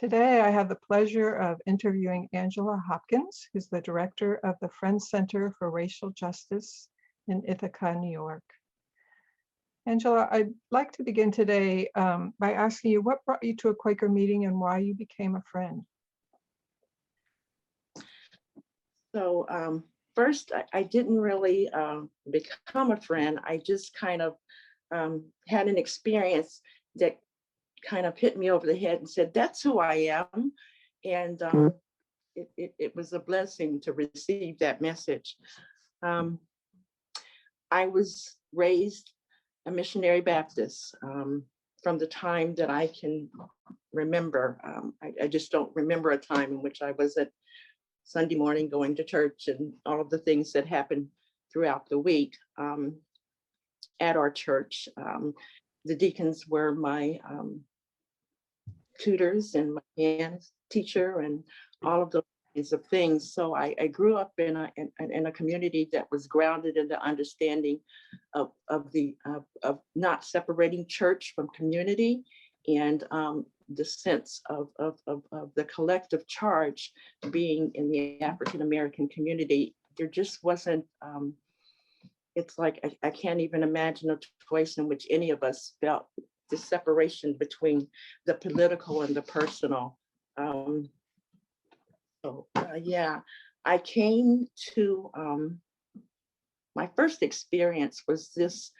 Today, I have the pleasure of interviewing Angela Hopkins, who's the director of the Friends Center for Racial Justice in Ithaca, New York. Angela, I'd like to begin today by asking you what brought you to a Quaker meeting and why you became a friend. So first, I didn't really become a friend. I just kind of had an experience that kind of hit me over the head and said, that's who I am. And it was a blessing to receive that message. I was raised a missionary Baptist from the time that I can remember. I just don't remember a time in which I was at Sunday morning going to church and all of the things that happened throughout the week at our church. The deacons were my tutors and my dance teacher and all of those kinds of things. So I grew up in a community that was grounded in the understanding of not separating church from community, and the sense of the collective charge being in the African American community. There just wasn't, it's like I can't even imagine a choice in which any of us felt the separation between the political and the personal. Yeah, I came to, my first experience was this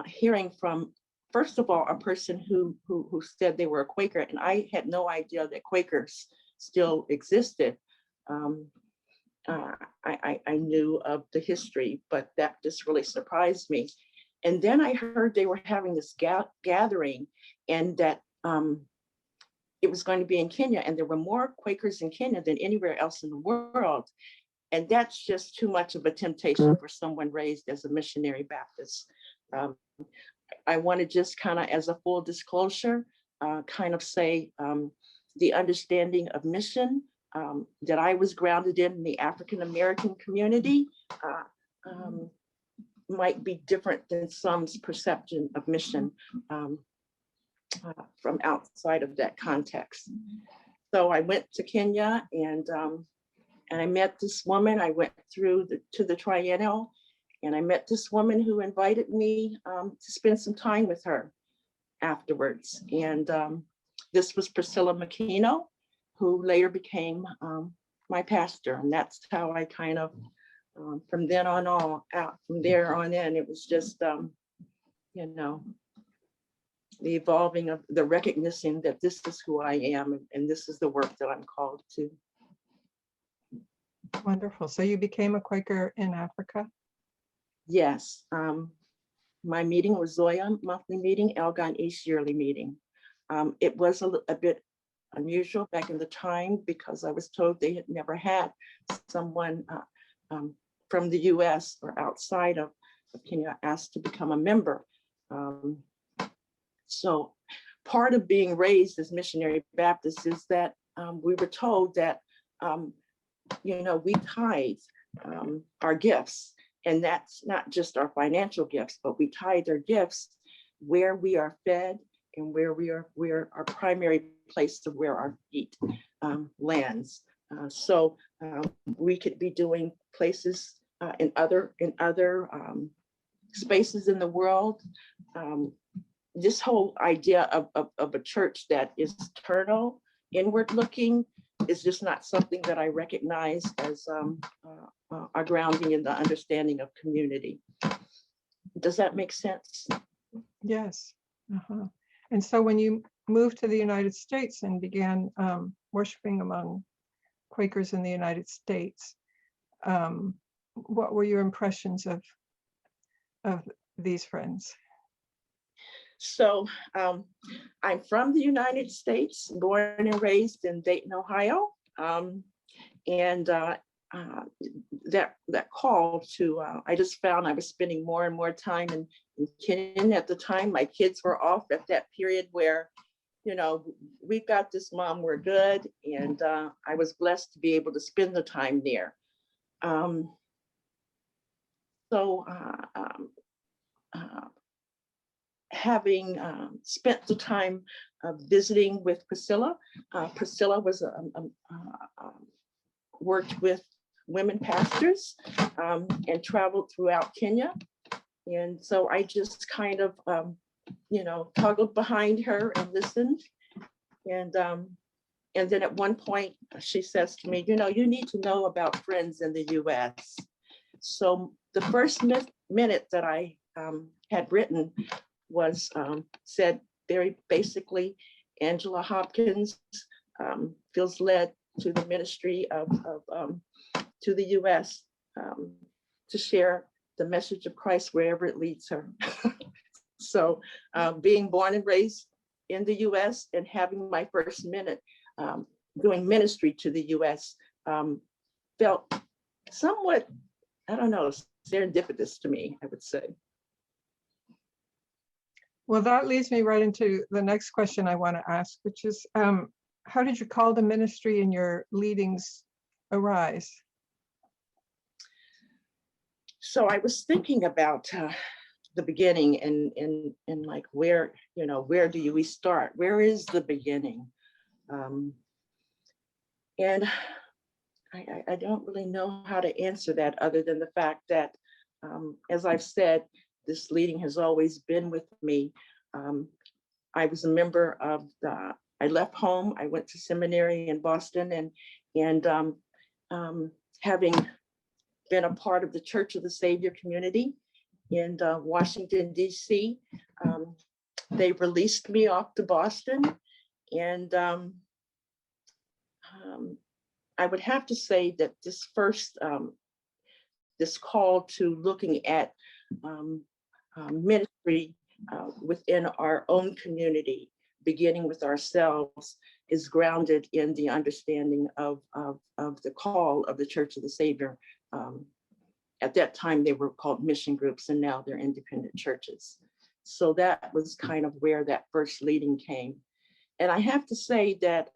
hearing from, first of all, a person who said they were a Quaker, and I had no idea that Quakers still existed. I knew of the history, but that just really surprised me. And then I heard they were having this gathering, and that it was going to be in Kenya, and there were more Quakers in Kenya than anywhere else in the world. And that's just too much of a temptation for someone raised as a missionary Baptist. I want to just kind of, as a full disclosure, kind of say the understanding of mission that I was grounded in the African American community might be different than some's perception of mission from outside of that context. So I went to Kenya, and I met this woman. I went through to the Triennial, and I met this woman who invited me to spend some time with her afterwards. And this was Priscilla McKeno, who later became my pastor. And that's how I kind of, from there on in, it was just, you know, the evolving of the recognition that this is who I am, and this is the work that I'm called to. Wonderful. So you became a Quaker in Africa? Yes. My meeting was Zoya monthly meeting, Elgon East yearly meeting. It was a bit unusual back in the time because I was told they had never had someone from the US or outside of Kenya asked to become a member. So part of being raised as missionary Baptists is that we were told that, you know, we tithe our gifts, and that's not just our financial gifts, but we tithe our gifts where we are fed and where our primary place of where our feet lands. So we could be doing places in other spaces in the world. This whole idea of a church that is eternal, inward looking, is just not something that I recognize as our grounding in the understanding of community. Does that make sense? Yes. And so when you moved to the United States and began worshiping among Quakers in the United States, what were your impressions of these friends? So I'm from the United States, born and raised in Dayton, Ohio. And that call to, I just found I was spending more and more time in Kenya at the time. My kids were off at that period where, you know, we've got this, Mom, we're good. And I was blessed to be able to spend the time there. having spent the time visiting with Priscilla. Priscilla was worked with women pastors and traveled throughout Kenya. And so I just kind of, toggled behind her and listened. And then at one point she says to me, you need to know about Friends in the US. So the first minute that I had written was said very basically, Angela Hopkins feels led to the ministry to the US to share the message of Christ wherever it leads her. So being born and raised in the US and having my first minute doing ministry to the US felt somewhat, I don't know, serendipitous to me, I would say. Well, that leads me right into the next question I want to ask, which is, how did your call to ministry and your leadings arise? So I was thinking about the beginning and like where do we start? Where is the beginning? And I don't really know how to answer that other than the fact that, as I've said, this leading has always been with me. I was a member of I left home, I went to seminary in Boston, and having been a part of the Church of the Savior community in Washington, DC, they released me off to Boston. And I would have to say that this first, this call to looking at ministry within our own community, beginning with ourselves, is grounded in the understanding of the call of the Church of the Savior. At that time, they were called mission groups, and now they're independent churches. So that was kind of where that first leading came. And I have to say that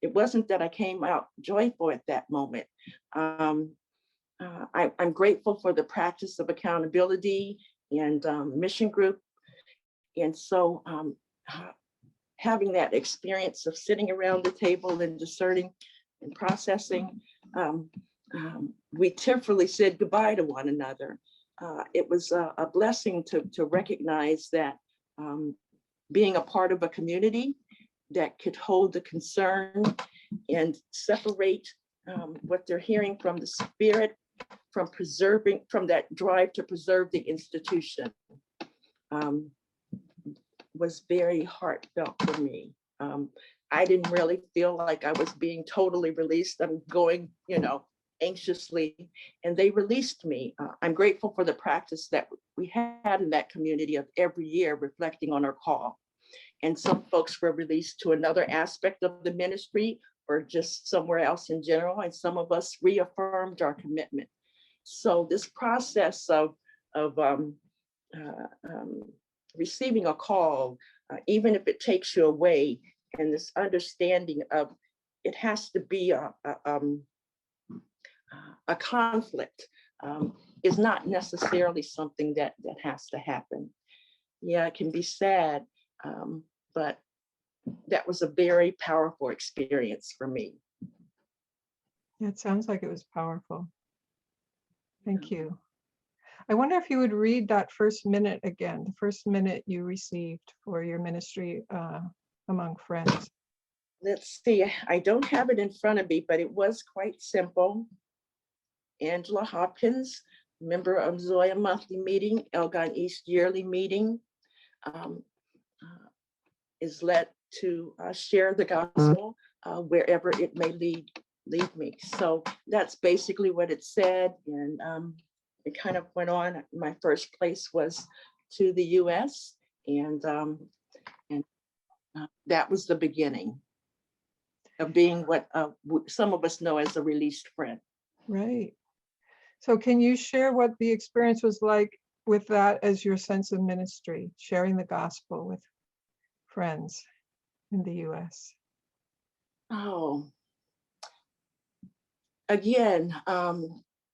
it wasn't that I came out joyful at that moment. I'm grateful for the practice of accountability and mission group. And so having that experience of sitting around the table and discerning and processing, we tearfully said goodbye to one another. It was a blessing to recognize that being a part of a community that could hold the concern and separate what they're hearing from the spirit, from that drive to preserve the institution, was very heartfelt for me. I didn't really feel like I was being totally released. I'm going, anxiously, and they released me. I'm grateful for the practice that we had in that community of every year reflecting on our call. And some folks were released to another aspect of the ministry or just somewhere else in general, and some of us reaffirmed our commitment. So this process of receiving a call, even if it takes you away, and this understanding of it has to be a conflict, is not necessarily something that has to happen. Yeah, it can be sad, but that was a very powerful experience for me. Yeah, it sounds like it was powerful. Thank you. I wonder if you would read that first minute again, the first minute you received for your ministry among friends. Let's see, I don't have it in front of me, but it was quite simple. Angela Hopkins, member of Zoya monthly meeting, Elgon East yearly meeting, is led to share the gospel wherever it may lead me. So that's basically what it said. And it kind of went on. My first place was to the US, and that was the beginning of being what some of us know as a released friend. Right. So can you share what the experience was like with that as your sense of ministry, sharing the gospel with friends in the US? Oh, again,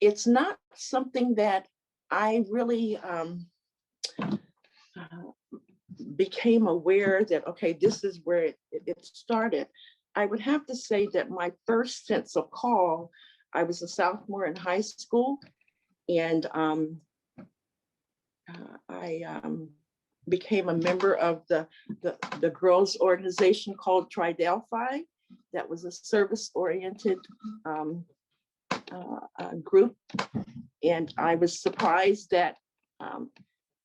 it's not something that I really became aware that, okay, this is where it started, I would have to say that my first sense of call, I was a sophomore in high school, and I became a member of the girls' organization called Tri-Delphi. That was a service-oriented group, and I was surprised that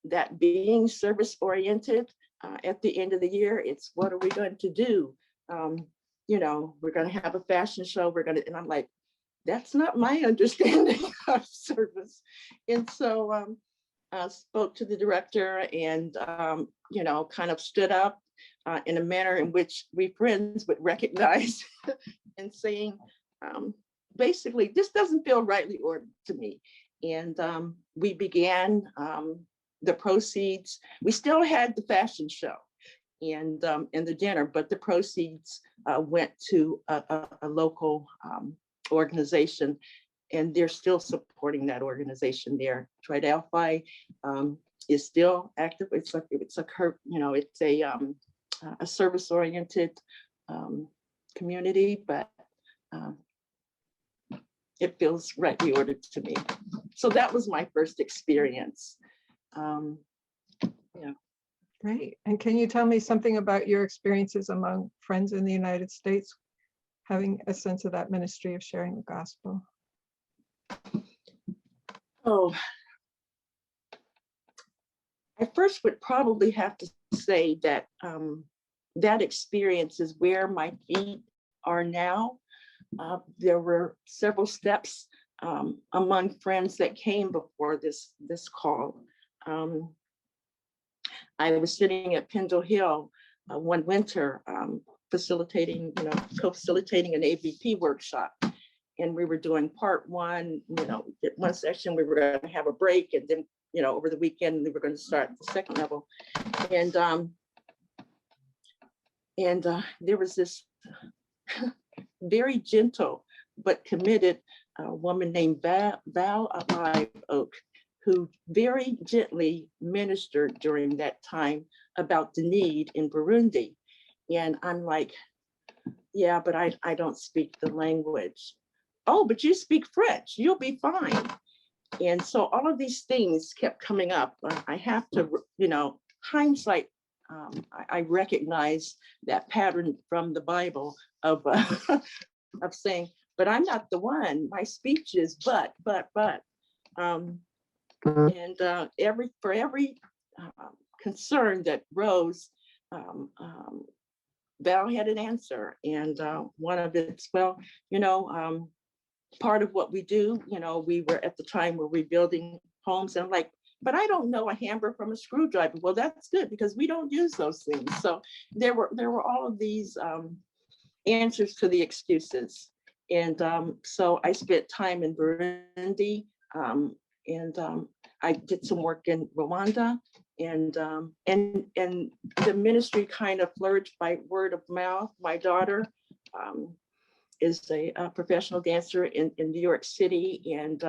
that being service-oriented, at the end of the year, it's what are we going to do? You know, we're going to have a fashion show. And I'm like, that's not my understanding of service. And so I spoke to the director and, you know, kind of stood up in a manner in which we friends would recognize and saying, basically, this doesn't feel rightly ordered to me. And we began the proceeds. We still had the fashion show and the dinner, but the proceeds went to a local organization, and they're still supporting that organization there. Tri-Delphi is still active. It's a you know, it's a service-oriented community, but it feels rightly ordered to me. So that was my first experience. Yeah. Great. And can you tell me something about your experiences among friends in the United States, having a sense of that ministry of sharing the gospel? Oh, I first would probably have to say that that experience is where my feet are now. There were several steps among friends that came before this call. I was sitting at Pendle Hill one winter, facilitating, you know, co-facilitating an AVP workshop. And we were doing part one, you know, one section, we were going to have a break, and then, you know, over the weekend, we were going to start the second level. And there was this very gentle but committed woman named Val Live Oak, who very gently ministered during that time about the need in Burundi. And I'm like, yeah, but I don't speak the language. Oh, but you speak French, you'll be fine. And so all of these things kept coming up. I have to, you know, hindsight, I recognize that pattern from the Bible of of saying, but I'm not the one. My speech is but. And for every concern that rose, Val had an answer. And one of it's, well, you know, part of what we do, you know, we were at the time we're rebuilding homes, and I'm like, but I don't know a hammer from a screwdriver. Well, that's good because we don't use those things. So there were all of these answers to the excuses. And so I spent time in Burundi, and I did some work in Rwanda, and the ministry kind of flourished by word of mouth. My daughter is a professional dancer in New York City, and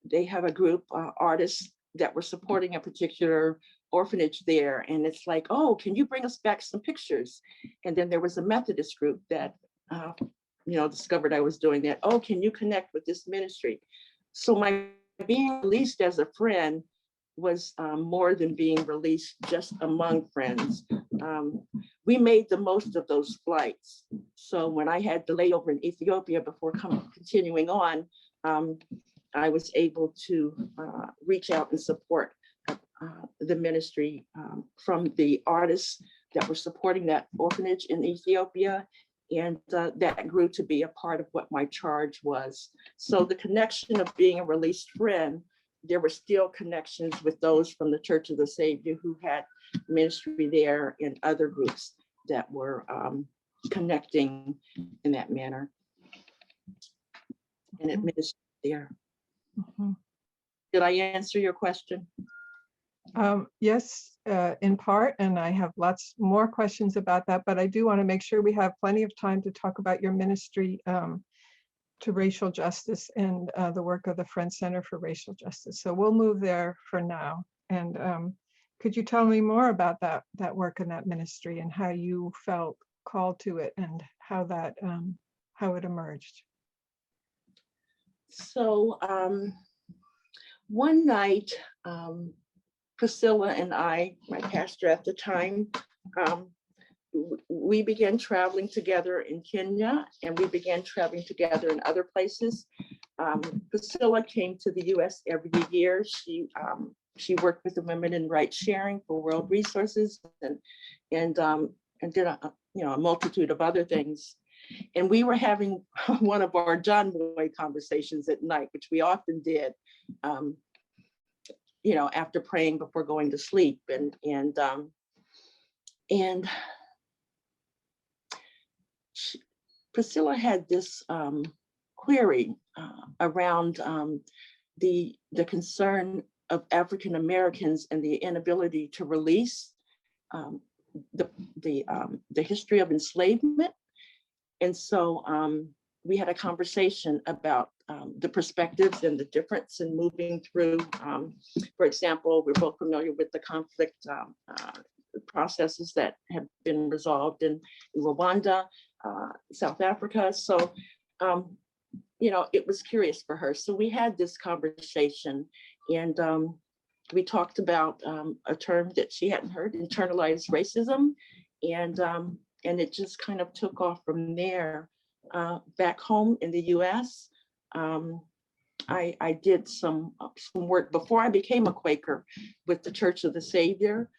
they have a group artists that were supporting a particular orphanage there. And it's like, oh, can you bring us back some pictures? And then there was a Methodist group that you know, discovered I was doing that. Oh, can you connect with this ministry? So my being released as a friend was more than being released just among friends. We made the most of those flights. So when I had the layover in Ethiopia before continuing on, I was able to reach out and support the ministry from the artists that were supporting that orphanage in Ethiopia. And that grew to be a part of what my charge was. So the connection of being a released friend, there were still connections with those from the Church of the Savior who had ministry there, and other groups that were connecting in that manner. And it ministered there. Mm-hmm. Did I answer your question? Yes, in part, and I have lots more questions about that, but I do want to make sure we have plenty of time to talk about your ministry to racial justice and the work of the Friends Center for Racial Justice. So we'll move there for now. And Could you tell me more about that work and that ministry and how you felt called to it and how it emerged? So one night, Priscilla and I, my pastor at the time, we began traveling together in Kenya, and we began traveling together in other places. Priscilla came to the U.S. every year. She worked with the Women in Right Sharing for World Resources and did a multitude of other things. And we were having one of our John Boy conversations at night, which we often did, after praying before going to sleep. Priscilla had this query around the concern of African Americans and the inability to release the history of enslavement. And so we had a conversation about the perspectives and the difference in moving through. For example, we're both familiar with the conflict processes that have been resolved in Rwanda, South Africa. So, it was curious for her. So we had this conversation, and we talked about a term that she hadn't heard, internalized racism, and it just kind of took off from there. Back home in the U.S., I did some work before I became a Quaker with the Church of the Savior.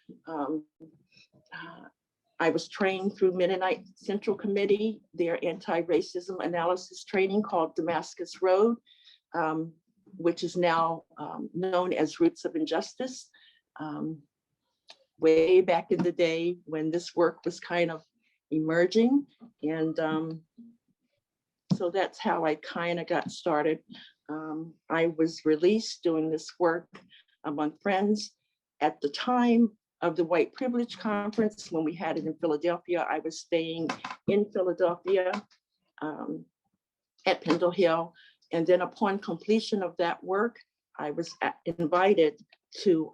I was trained through Mennonite Central Committee, their anti-racism analysis training called Damascus Road, which is now known as Roots of Injustice. Way back in the day when this work was kind of emerging. And so that's how I kind of got started. I was released doing this work among friends. At the time of the White Privilege Conference, when we had it in Philadelphia, I was staying in Philadelphia at Pendle Hill. And then upon completion of that work, I was invited to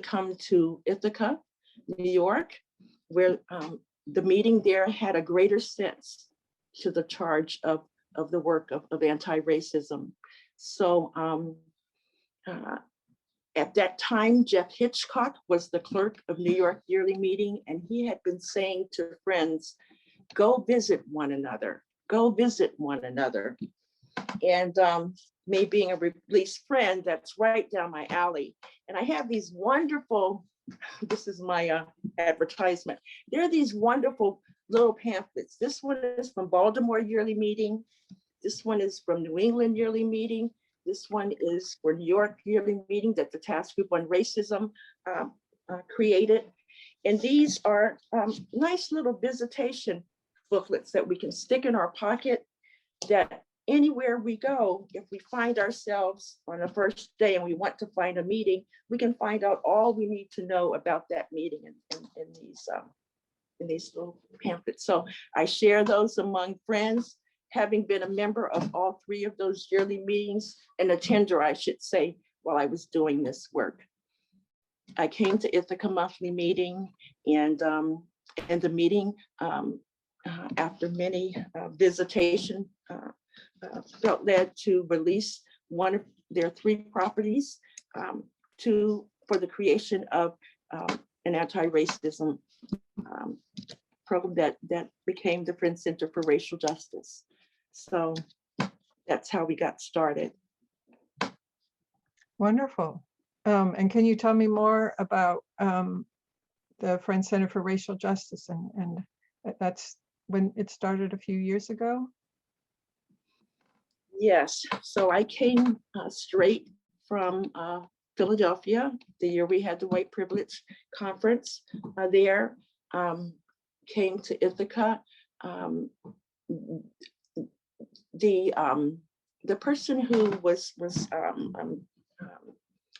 come to Ithaca, New York, where the meeting there had a greater sense to the charge of the work of anti-racism. So at that time, Jeff Hitchcock was the clerk of New York Yearly Meeting, and he had been saying to friends, go visit one another, go visit one another. And me being a released friend, that's right down my alley. And I have these wonderful, this is my advertisement. There are these wonderful little pamphlets. This one is from Baltimore Yearly Meeting. This one is from New England Yearly Meeting. This one is for New York Yearly Meeting that the Task Group on Racism created. And these are nice little visitation booklets that we can stick in our pocket, that anywhere we go, if we find ourselves on the first day and we want to find a meeting, we can find out all we need to know about that meeting in these little pamphlets. So I share those among friends, having been a member of all three of those yearly meetings, an attender, I should say, while I was doing this work. I came to Ithaca monthly meeting, and the meeting, after many visitation, felt led to release one of their three properties for the creation of an anti-racism program that became the Friends Center for Racial Justice. So that's how we got started. Wonderful. And can you tell me more about the Friends Center for Racial Justice? And that's when it started a few years ago? Yes, so I came straight from Philadelphia, the year we had the White Privilege Conference there, came to Ithaca. The person who was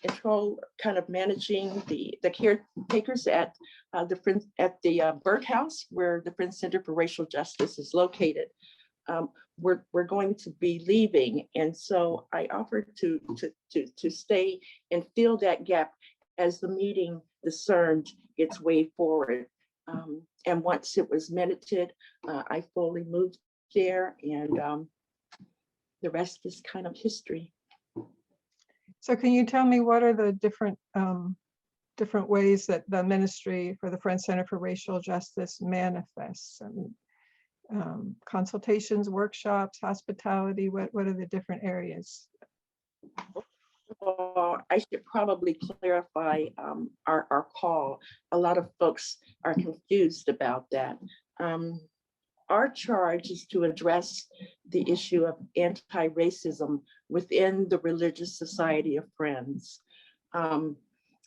control, kind of managing the caretakers at the Burke House, where the Friends Center for Racial Justice is located, we're going to be leaving, and so I offered to stay and fill that gap as the meeting discerned its way forward. And once it was minuted, I fully moved there, and the rest is kind of history. So can you tell me what are the different ways that the Ministry for the Friends Center for Racial Justice manifests? Consultations, workshops, hospitality, what are the different areas? I should probably clarify our call. A lot of folks are confused about that. Our charge is to address the issue of anti-racism within the Religious Society of Friends.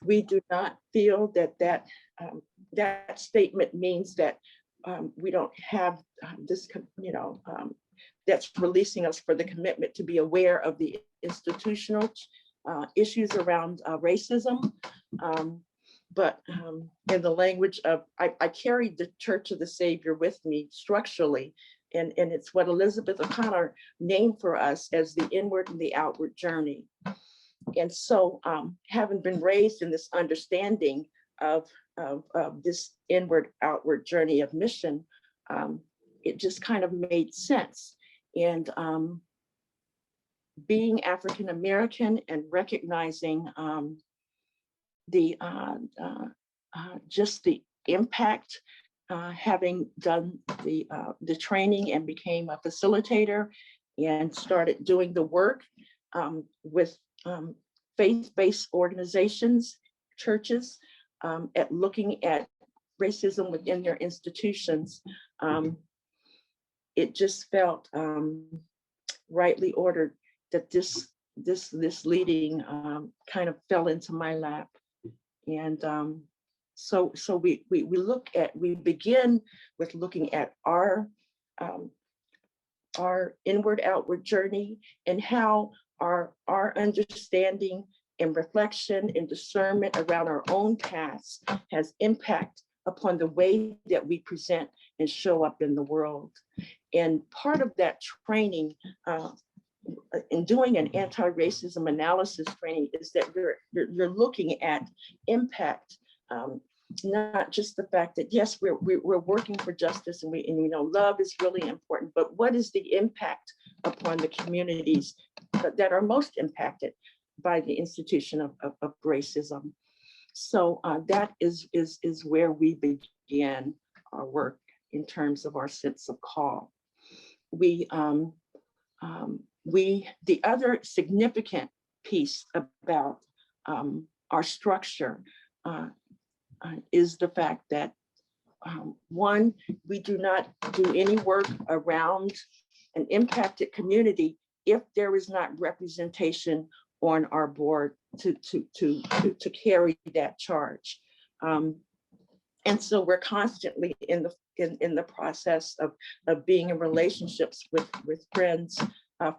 We do not feel that that statement means that we don't have this, that's releasing us for the commitment to be aware of the institutional issues around racism. But in the language of, I carried the Church of the Savior with me structurally, and it's what Elizabeth O'Connor named for us as the inward and the outward journey. And so having been raised in this understanding of this inward outward journey of mission, it just kind of made sense. And being African American and recognizing just the impact, having done the training and became a facilitator and started doing the work with faith-based organizations, churches, at looking at racism within their institutions. It just felt rightly ordered that this leading kind of fell into my lap. And so we begin with looking at our inward outward journey and how our understanding and reflection and discernment around our own past has impact upon the way that we present and show up in the world. And part of that training in doing an anti-racism analysis training is that you're looking at impact, not just the fact that yes, we're working for justice and love is really important, but what is the impact upon the communities that are most impacted by the institution of racism? So that is where we began our work in terms of our sense of call. The other significant piece about our structure is the fact that one, we do not do any work around an impacted community if there is not representation on our board to carry that charge. And so we're constantly in the process of being in relationships with friends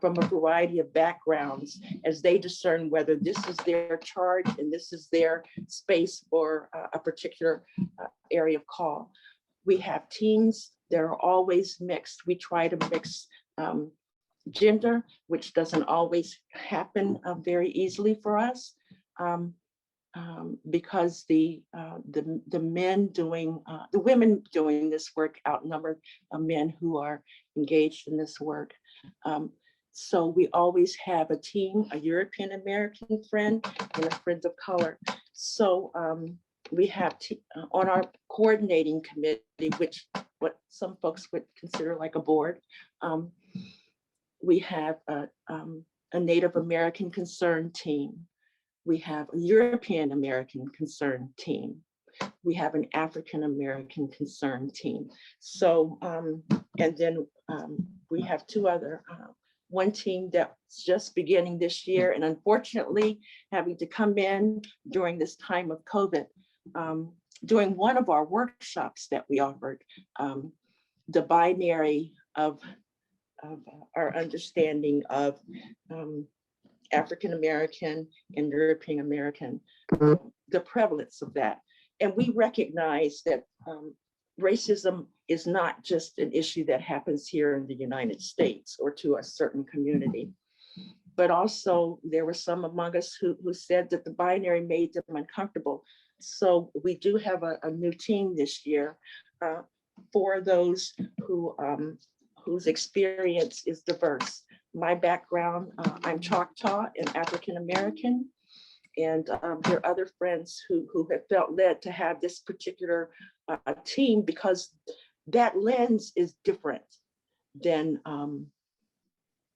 from a variety of backgrounds as they discern whether this is their charge and this is their space for a particular area of call. We have teams that are always mixed. We try to mix gender, which doesn't always happen very easily for us, because the men doing, the women doing this work outnumber men who are engaged in this work. So we always have a team, a European American friend and a friend of color. So we have on our coordinating committee, which what some folks would consider like a board, we have a Native American concerned team. We have a European American concerned team. We have an African American concerned team. So, and then we have two other, one team that's just beginning this year and unfortunately having to come in during this time of COVID, during one of our workshops that we offered, the binary of our understanding of African American and European American, the prevalence of that. And we recognize that racism is not just an issue that happens here in the United States or to a certain community. but also there were some among us who said that the binary made them uncomfortable. So we do have a new team this year for those whose experience is diverse. My background, I'm Choctaw and African American, and there are other friends who have felt led to have this particular team because that lens is different than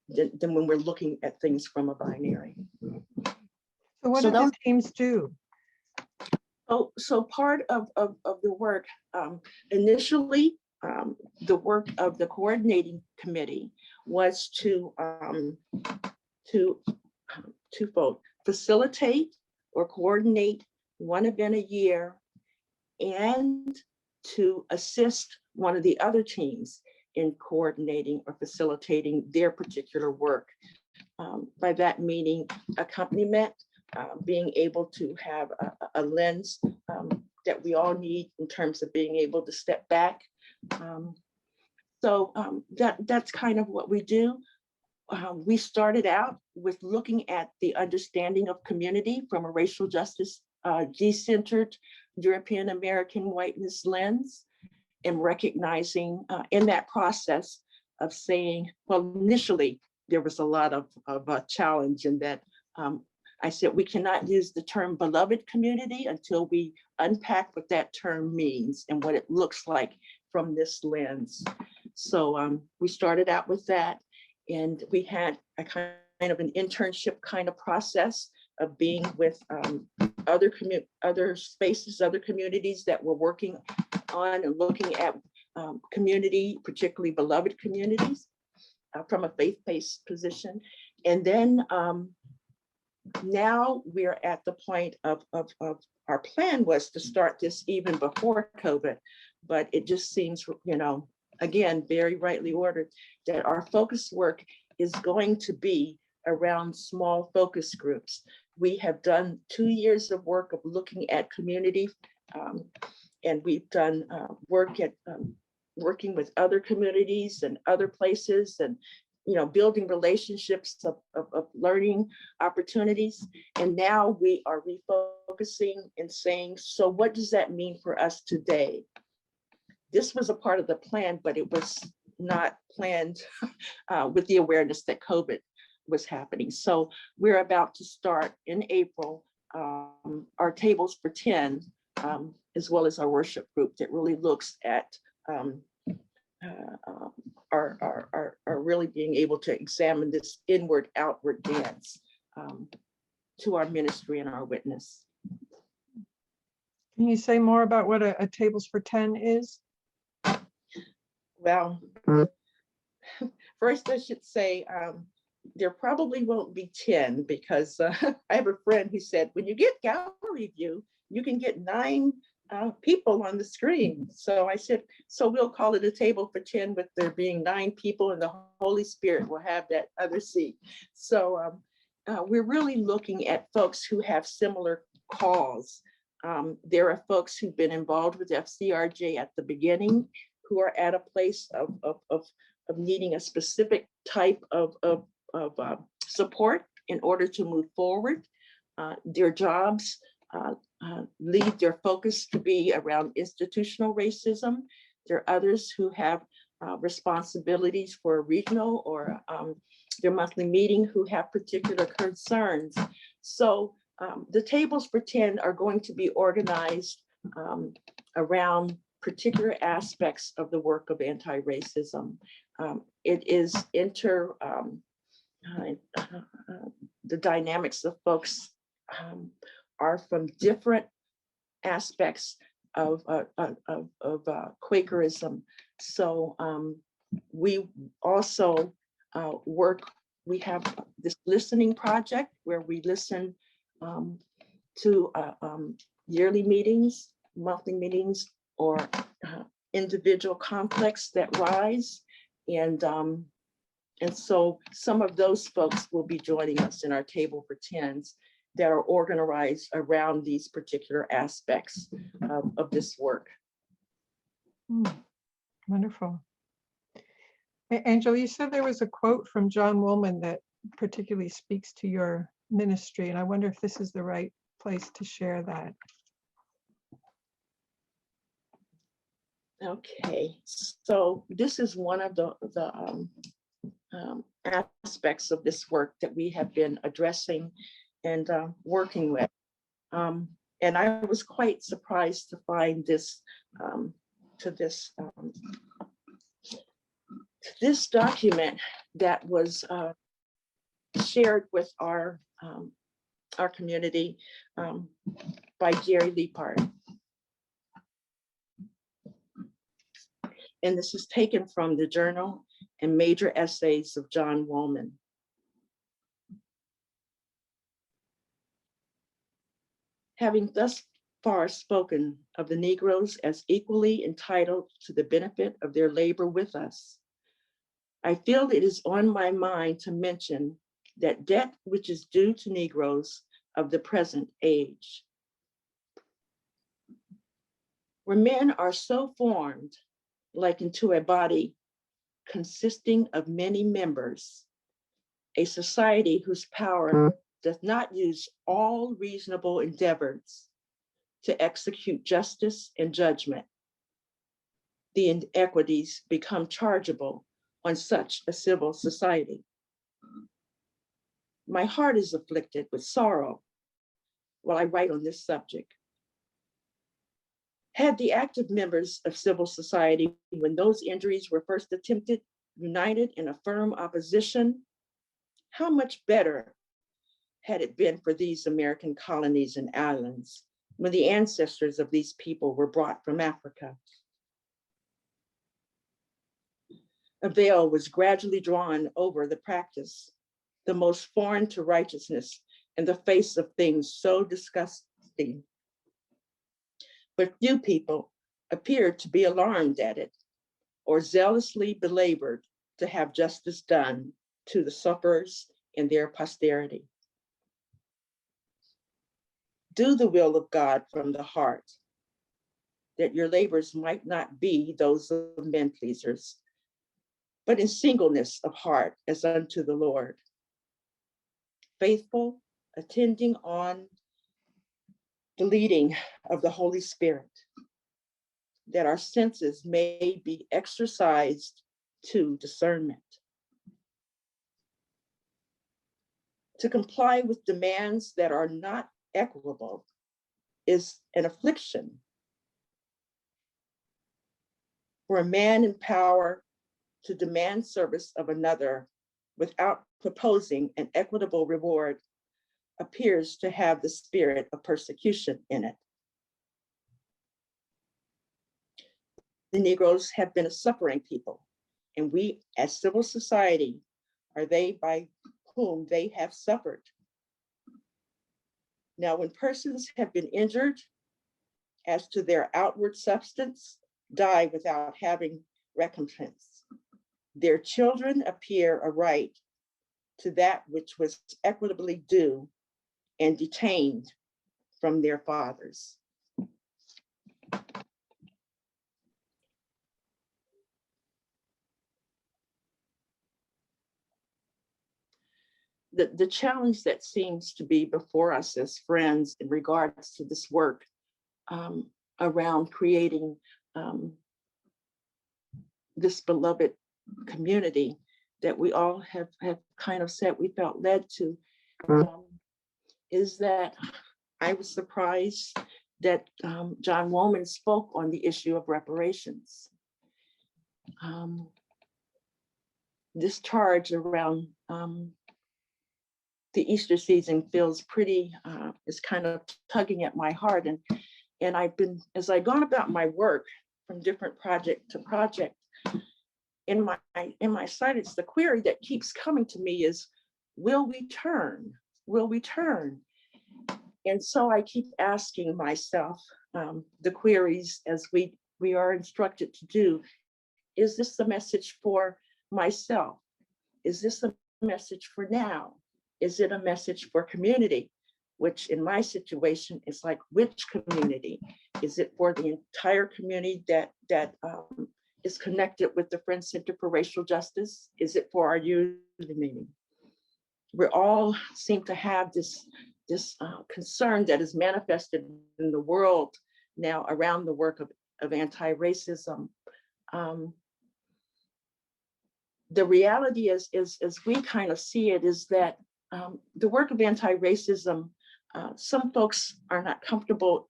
when we're looking at things from a binary. So what So do the those- teams do? So part of the work, initially, the work of the coordinating committee was twofold: facilitate or coordinate one event a year, and to assist one of the other teams in coordinating or facilitating their particular work. By that meaning accompaniment, being able to have a lens that we all need in terms of being able to step back. That's kind of what we do. We started out with looking at the understanding of community from a racial justice, decentered European American whiteness lens, and recognizing in that process of saying, well, initially there was a lot of a challenge in that I said, we cannot use the term beloved community until we unpack what that term means and what it looks like from this lens. So we started out with that, and we had a kind of an internship kind of process of being with other spaces, other communities that were working on and looking at community, particularly beloved communities, from a faith-based position. And then now we're at the point of our plan was to start this even before COVID, but it just seems, again, very rightly ordered, that our focus work is going to be around small focus groups. We have done 2 years of work of looking at community, and we've done work at working with other communities and other places, and building relationships of learning opportunities. And now we are refocusing and saying, so what does that mean for us today? This was a part of the plan, but it was not planned with the awareness that COVID was happening. So we're about to start in April our tables for 10, as well as our worship group that really looks at are really being able to examine this inward outward dance to our ministry and our witness. Can you say more about what a tables for 10 is? Well, first I should say there probably won't be 10 because I have a friend who said, when you get gallery view, you can get 9 people on the screen. So I said, so we'll call it a table for 10 with there being 9 people, and the Holy Spirit will have that other seat. So we're really looking at folks who have similar calls. There are folks who've been involved with FCRJ at the beginning, who are at a place of needing a specific type of support in order to move forward. Their jobs lead their focus to be around institutional racism. There are others who have responsibilities for a regional or their monthly meeting who have particular concerns. So the tables for 10 are going to be organized around particular aspects of the work of anti-racism. It is the dynamics of folks are from different aspects of Quakerism. So we also we have this listening project where we listen to yearly meetings, monthly meetings, or individual conflicts that rise. And so some of those folks will be joining us in our table for 10s that are organized around these particular aspects of this work. Wonderful. Angela, you said there was a quote from John Woolman that particularly speaks to your ministry. And I wonder if this is the right place to share that. Okay, so this is one of the aspects of this work that we have been addressing and working with. And I was quite surprised to find this this document that was shared with our community by Jerry Liepard. And this is taken from the journal and major essays of John Woolman. Having thus far spoken of the Negroes as equally entitled to the benefit of their labor with us, I feel it is on my mind to mention that debt which is due to Negroes of the present age. Where men are so formed, like into a body consisting of many members, a society whose power does not use all reasonable endeavors to execute justice and judgment, the inequities become chargeable on such a civil society. My heart is afflicted with sorrow while I write on this subject. Had the active members of civil society, when those injuries were first attempted, united in a firm opposition, how much better had it been for these American colonies and islands when the ancestors of these people were brought from Africa. A veil was gradually drawn over the practice, the most foreign to righteousness in the face of things so disgusting. But few people appeared to be alarmed at it or zealously belabored to have justice done to the sufferers and their posterity. Do the will of God from the heart, that your labors might not be those of men pleasers, but in singleness of heart as unto the Lord, faithful, attending on the leading of the Holy Spirit, that our senses may be exercised to discernment. To comply with demands that are not equitable is an affliction. For a man in power to demand service of another without proposing an equitable reward appears to have the spirit of persecution in it. The Negroes have been a suffering people, and we as civil society are they by whom they have suffered. Now, when persons have been injured as to their outward substance, die without having recompense, their children appear a right to that which was equitably due and detained from their fathers. The challenge that seems to be before us as friends in regards to this work around creating this beloved community that we all have kind of said we felt led to, is that I was surprised that John Woolman spoke on the issue of reparations. This charge around the Easter season feels pretty, is kind of tugging at my heart. And I've been, as I've gone about my work from different project to project, in my sight, it's the query that keeps coming to me is, will we turn? Will we turn? And so I keep asking myself the queries as we are instructed to do. Is this a message for myself? Is this a message for now? Is it a message for community? Which in my situation is like, which community? Is it for the entire community that is connected with the Friends Center for Racial Justice? Is it for our youth meeting? we all seem to have this concern that is manifested in the world now around the work of anti-racism. The reality is, as we kind of see it, is that the work of anti-racism, some folks are not comfortable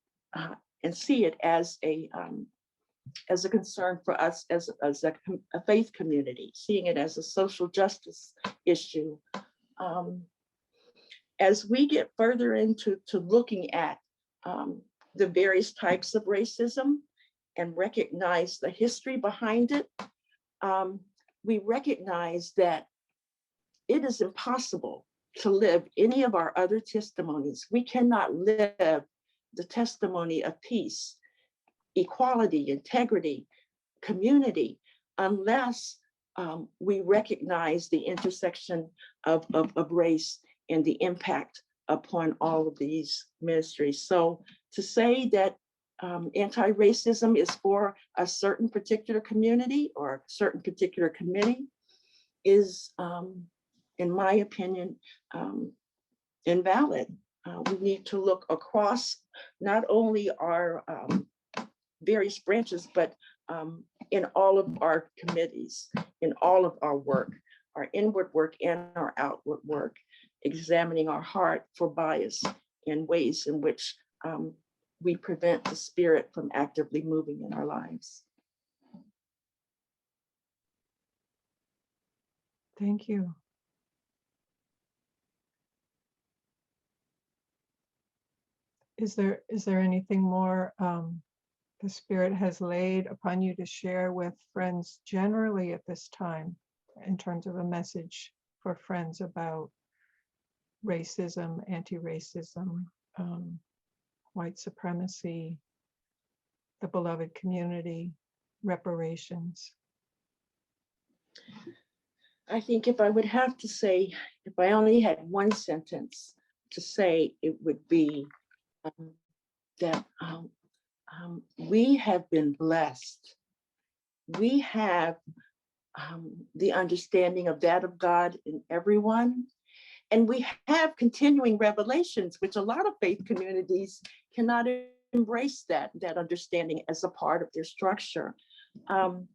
and see it as a concern for us as a faith community, seeing it as a social justice issue. As we get further into looking at the various types of racism and recognize the history behind it, we recognize that it is impossible to live any of our other testimonies. We cannot live the testimony of peace, equality, integrity, community, unless we recognize the intersection of race and the impact upon all of these ministries. So to say that anti-racism is for a certain particular community or a certain particular committee is, in my opinion, invalid. We need to look across not only our various branches, but in all of our committees, in all of our work, our inward work and our outward work, examining our heart for bias in ways in which we prevent the spirit from actively moving in our lives. Thank you. Is there anything more the Spirit has laid upon you to share with friends generally at this time in terms of a message for friends about racism, anti-racism, white supremacy, the beloved community, reparations? I think if I would have to say, if I only had one sentence to say, it would be that we have been blessed. We have the understanding of that of God in everyone. And we have continuing revelations, which a lot of faith communities cannot embrace that understanding as a part of their structure. You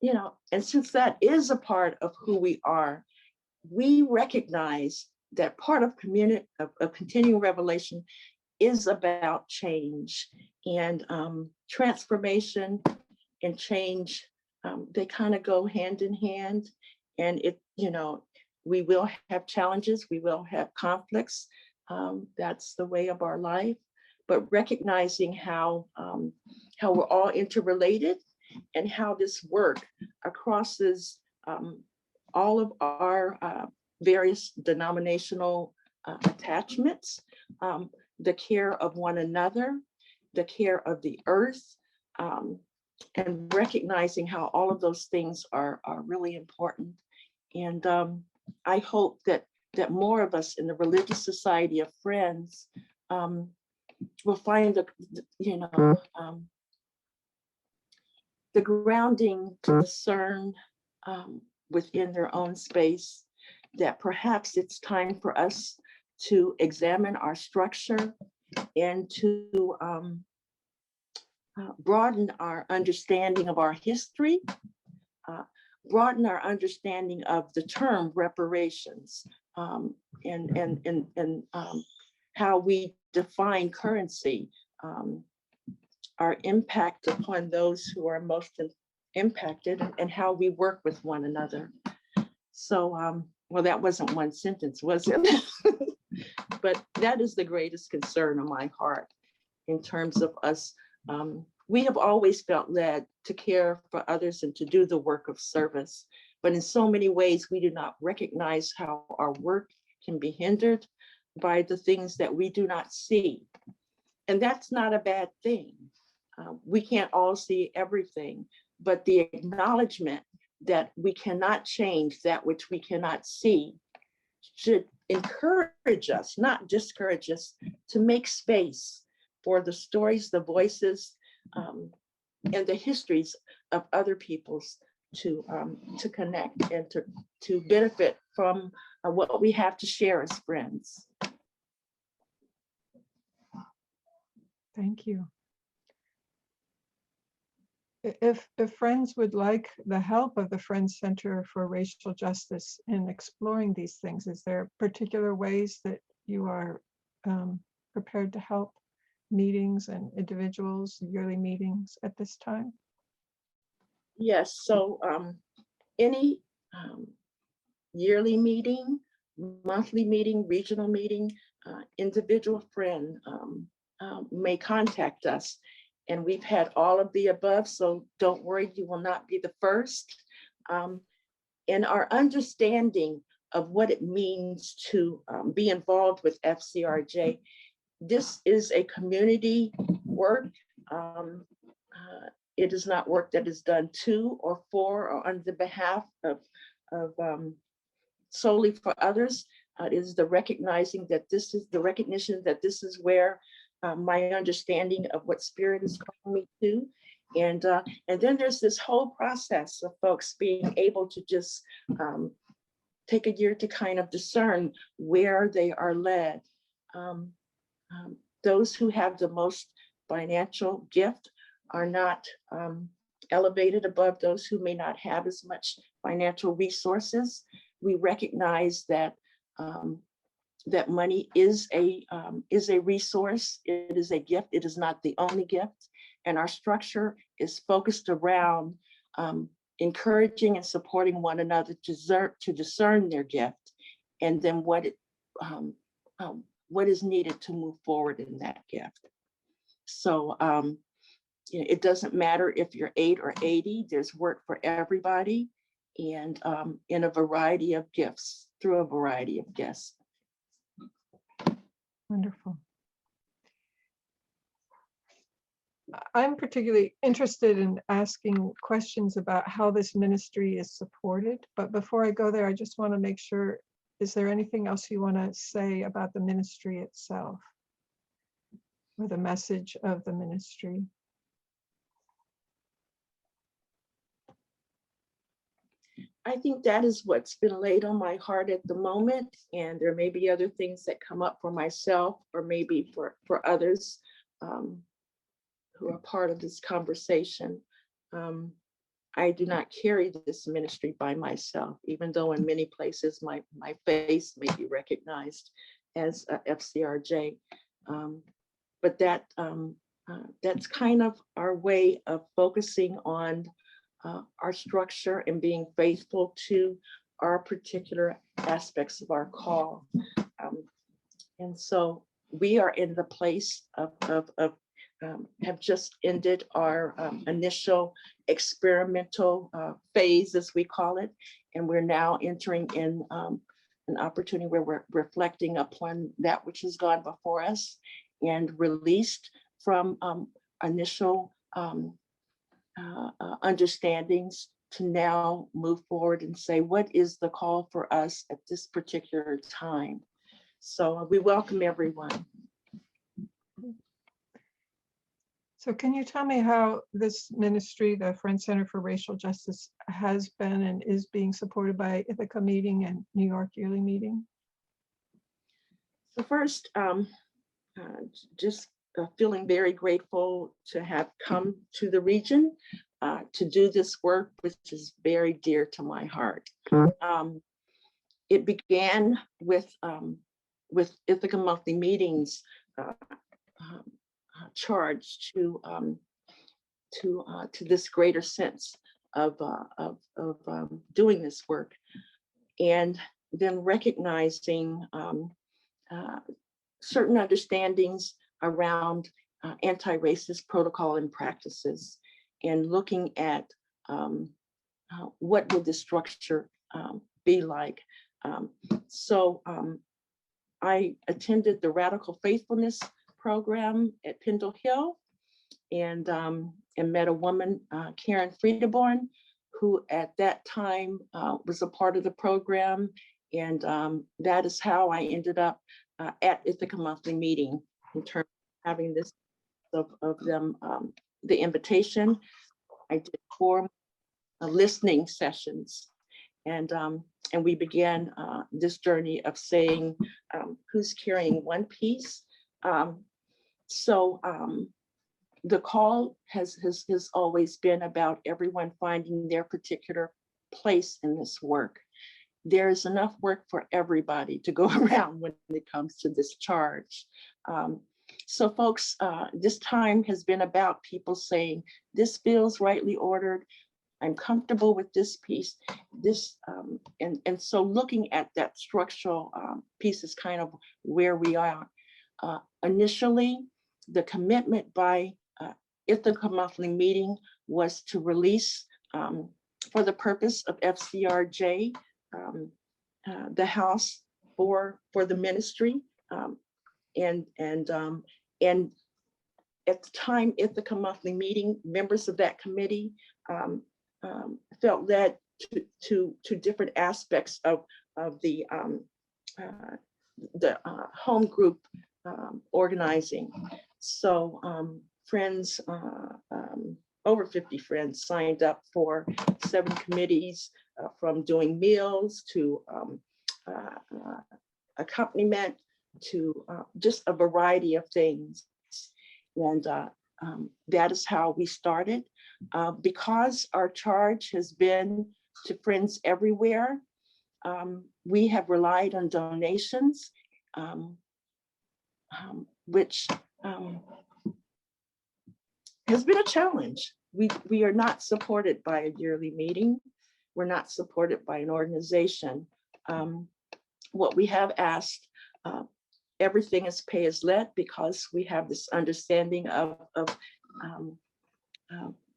know, and since that is a part of who we are, we recognize that part of continuing revelation is about change and transformation and change. They kind of go hand in hand, and we will have challenges, we will have conflicts. That's the way of our life. But recognizing how we're all interrelated and how this work crosses all of our various denominational attachments, the care of one another, the care of the earth, and recognizing how all of those things are really important. And I hope that more of us in the Religious Society of Friends will find the grounding to discern within their own space that perhaps it's time for us to examine our structure and to broaden our understanding of our history, broaden our understanding of the term reparations, and how we define currency, our impact upon those who are most impacted, and how we work with one another. So, well, that wasn't one sentence, was it? But that is the greatest concern of my heart in terms of us. We have always felt led to care for others and to do the work of service. But in so many ways, we do not recognize how our work can be hindered by the things that we do not see. And that's not a bad thing. We can't all see everything, but the acknowledgement that we cannot change that which we cannot see should encourage us, not discourage us, to make space for the stories, the voices, and the histories of other peoples to connect and to benefit from what we have to share as friends. Thank you. If Friends would like the help of the Friends Center for Racial Justice in exploring these things, is there particular ways that you are prepared to help meetings and individuals, yearly meetings at this time? Yes, so any yearly meeting, monthly meeting, regional meeting, individual friend may contact us. And we've had all of the above, so don't worry, you will not be the first. And our understanding of what it means to be involved with FCRJ, this is a community work. It is not work that is done to or for or on the behalf of solely for others. It is the recognizing that this is the recognition that this is where my understanding of what Spirit is calling me to. And then there's this whole process of folks being able to just take a year to kind of discern where they are led. Those who have the most financial gift are not elevated above those who may not have as much financial resources. We recognize that that money is a resource. It is a gift. It is not the only gift. And our structure is focused around encouraging and supporting one another to discern their gift, and then what is needed to move forward in that gift. So it doesn't matter if you're 8 or 80. There's work for everybody, and in a variety of gifts, through a variety of gifts. Wonderful. I'm particularly interested in asking questions about how this ministry is supported. But before I go there, I just want to make sure, is there anything else you want to say about the ministry itself or the message of the ministry? I think that is what's been laid on my heart at the moment. And there may be other things that come up for myself or maybe for others who are part of this conversation. I do not carry this ministry by myself, even though in many places my face may be recognized as FCRJ. But that's kind of our way of focusing on our structure and being faithful to our particular aspects of our call. And so we are in the place of have just ended our initial experimental phase, as we call it. And we're now entering in an opportunity where we're reflecting upon that which has gone before us and released from initial understandings to now move forward and say, what is the call for us at this particular time? So we welcome everyone. So can you tell me how this ministry, the Friends Center for Racial Justice, has been and is being supported by Ithaca Meeting and New York Yearly Meeting? So first, just feeling very grateful to have come to the region to do this work, which is very dear to my heart. It began with Ithaca Monthly Meetings charge to this greater sense of doing this work, and then recognizing certain understandings around anti-racist protocol and practices, and looking at what would the structure be like. So I attended the Radical Faithfulness program at Pendle Hill, and met a woman, Karen Friedeborn, who at that time was a part of the program. And that is how I ended up at Ithaca Monthly Meeting, in terms of having this of them, the invitation. I did 4 listening sessions. And we began this journey of saying, who's carrying one piece? So the call has always been about everyone finding their particular place in this work. There's enough work for everybody to go around when it comes to this charge. So folks, this time has been about people saying, this feels rightly ordered. I'm comfortable with this piece. And so looking at that structural piece is kind of where we are. Initially, the commitment by Ithaca Monthly Meeting was to release, for the purpose of FCRJ, the house for the ministry. And at the time, Ithaca Monthly Meeting, members of that committee felt led to different aspects of the home group organizing. So friends, over 50 friends signed up for 7 committees, from doing meals to accompaniment to just a variety of things. And that is how we started. Because our charge has been to friends everywhere, we have relied on donations, which has been a challenge. We are not supported by a yearly meeting. We're not supported by an organization. What we have asked, everything is pay as let, because we have this understanding of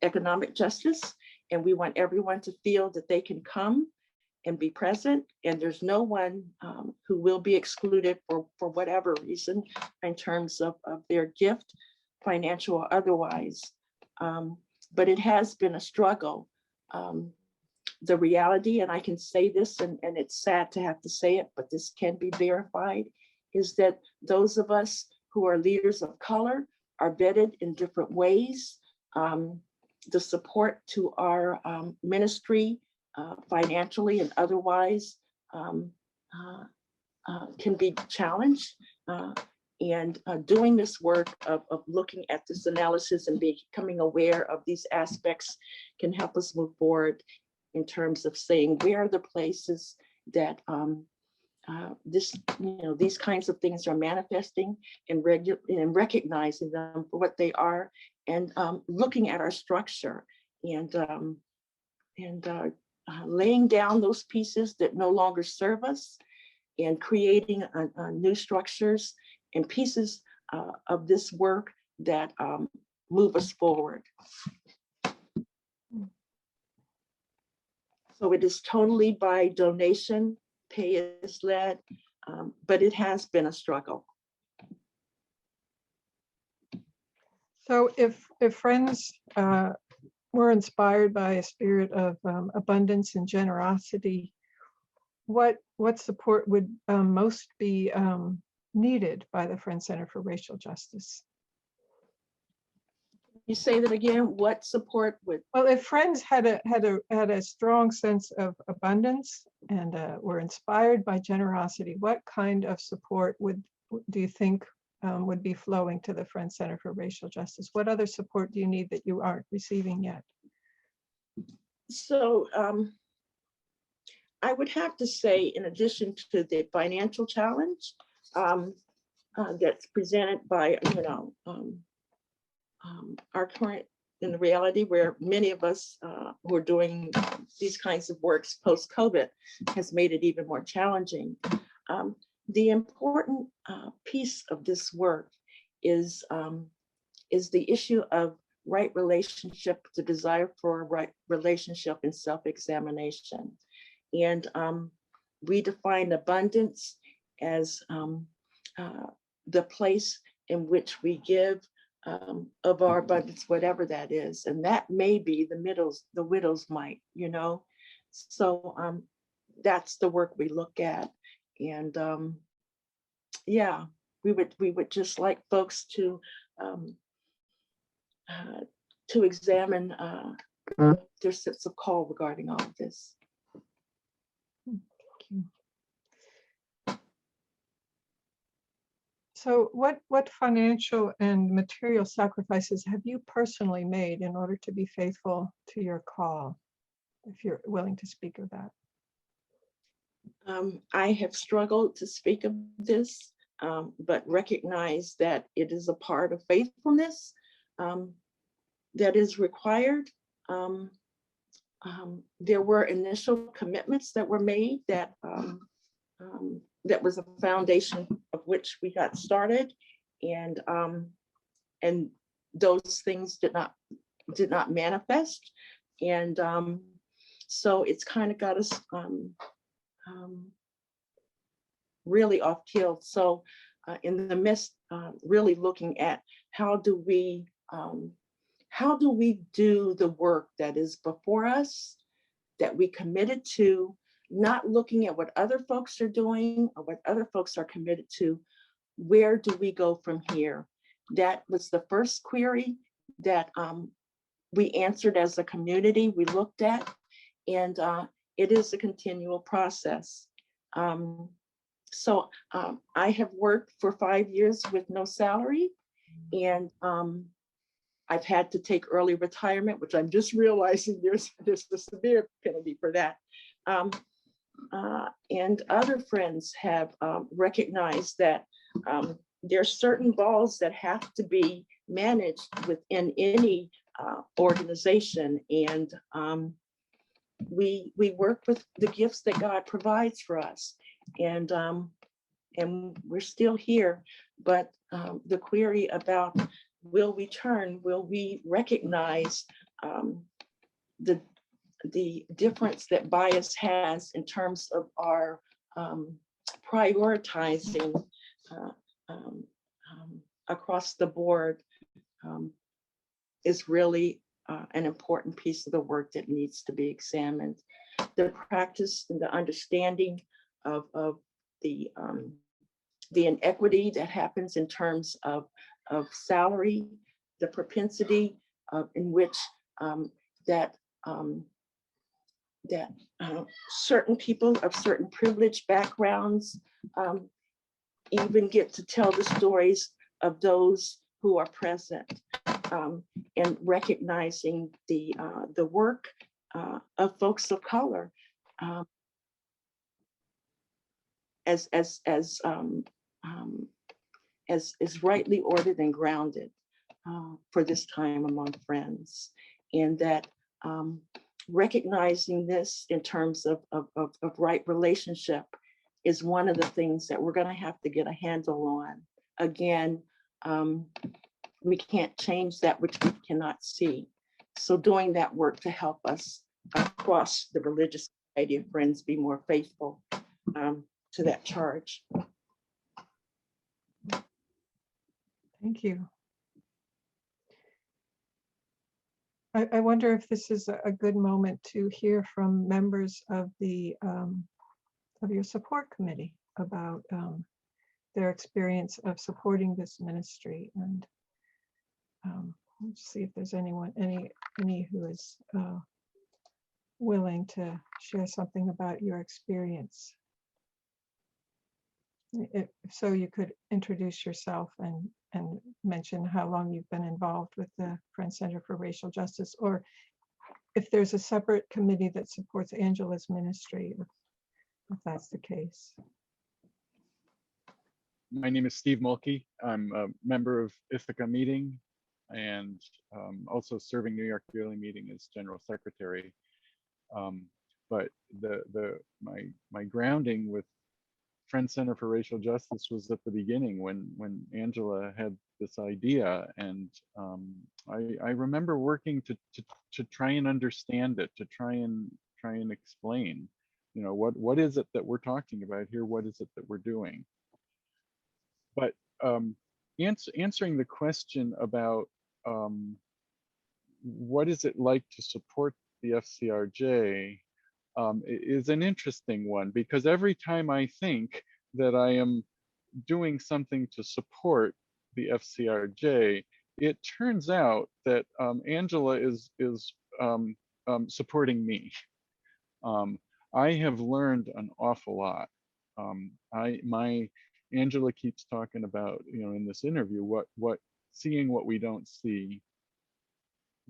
economic justice, and we want everyone to feel that they can come and be present, and there's no one who will be excluded for whatever reason in terms of their gift, financial or otherwise. But it has been a struggle. The reality, and I can say this, and it's sad to have to say it, but this can be verified, is that those of us who are leaders of color are vetted in different ways. The support to our ministry, financially and otherwise, can be challenged. And doing this work of looking at this analysis and becoming aware of these aspects can help us move forward in terms of saying, where are the places that these kinds of things are manifesting, and recognizing them for what they are, and looking at our structure and laying down those pieces that no longer serve us, and creating new structures and pieces of this work that move us forward. So it is totally by donation, pay as led, but it has been a struggle. So if friends were inspired by a spirit of abundance and generosity, what support would most be needed by the Friends Center for Racial Justice? You say that again, what support would? Well, if friends had a strong sense of abundance and were inspired by generosity, what kind of support do you think would be flowing to the Friends Center for Racial Justice? What other support do you need that you aren't receiving yet? So I would have to say, in addition to the financial challenge that's presented by, our current, in the reality where many of us who are doing these kinds of works post-COVID has made it even more challenging. The important piece of this work is the issue of right relationship, the desire for a right relationship and self-examination. And we define abundance as the place in which we give of our abundance, whatever that is. And that may be the widow's mite, So that's the work we look at. And yeah, we would just like folks to examine their sense of call regarding all of this. Thank you. So what financial and material sacrifices have you personally made in order to be faithful to your call, if you're willing to speak of that? I have struggled to speak of this, but recognize that it is a part of faithfulness that is required. There were initial commitments that were made that that was a foundation of which we got started, and those things did not manifest, and so it's kind of got us really off kilter. So in the midst, really looking at how do we do the work that is before us, that we committed to, not looking at what other folks are doing or what other folks are committed to. Where do we go from here? That was the first query that we answered as a community, we looked at, and it is a continual process. So I have worked for 5 years with no salary, and I've had to take early retirement, which I'm just realizing there's a severe penalty for that. And other friends have recognized that there are certain balls that have to be managed within any organization, and we work with the gifts that God provides for us, and we're still here. But the query about will we turn, will we recognize the difference that bias has in terms of our prioritizing across the board, is really an important piece of the work that needs to be examined. The practice and the understanding of the inequity that happens in terms of salary, the propensity in which that certain people of certain privileged backgrounds even get to tell the stories of those who are present, and recognizing the work of folks of color as rightly ordered and grounded for this time among friends, and that recognizing this in terms of right relationship is one of the things that we're going to have to get a handle on. Again, we can't change that which we cannot see. So doing that work to help us across the religious society of friends be more faithful to that charge. Thank you. I wonder if this is a good moment to hear from members of the of your support committee about their experience of supporting this ministry, and let's see if there's any who is willing to share something about your experience. If so, you could introduce yourself and mention how long you've been involved with the Friends Center for Racial Justice, or if there's a separate committee that supports Angela's ministry, if that's the case. My name is Steve Mulkey. I'm a member of Ithaca Meeting, and also serving New York Yearly Meeting as General Secretary. But my grounding with Friends Center for Racial Justice was at the beginning when Angela had this idea, and I remember working to try and understand it, to try and explain, you know, what is it that we're talking about here? What is it that we're doing? But answering the question about what is it like to support the FCRJ is an interesting one, because every time I think that I am doing something to support the FCRJ, it turns out that Angela is supporting me. I have learned an awful lot. Angela keeps talking about, in this interview, seeing what we don't see.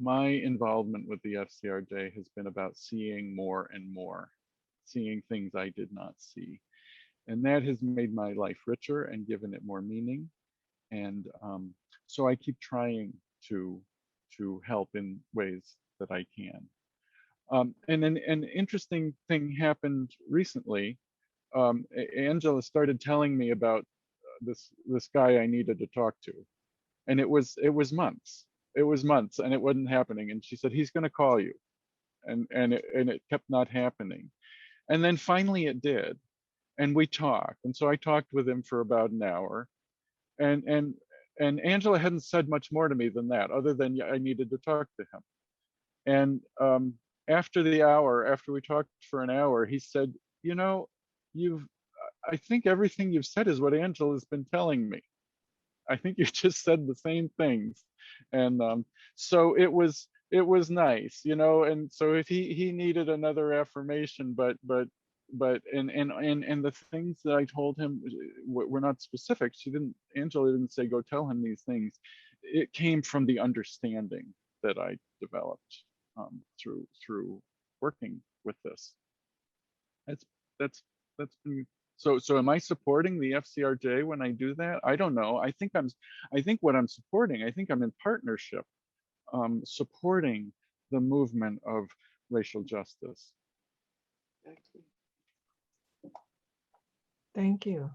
My involvement with the FCRJ has been about seeing more and more, seeing things I did not see. And that has made my life richer and given it more meaning. And so I keep trying to help in ways that I can. And an interesting thing happened recently. Angela started telling me about this guy I needed to talk to, and it was months. It was months, and it wasn't happening. And she said, he's going to call you, and it kept not happening. And then finally it did, and we talked. And so I talked with him for about an hour, and Angela hadn't said much more to me than that, other than I needed to talk to him. And after we talked for an hour, he said, I think everything you've said is what Angela's been telling me. I think you just said the same things. And so it was nice, and so if he needed another affirmation, but the things that I told him were not specific. Angela didn't say, go tell him these things. It came from the understanding that I developed through working with this. That's been so am I supporting the FCRJ when I do that? I don't know. I think what I'm supporting, I think I'm in partnership, supporting the movement of racial justice. Thank you.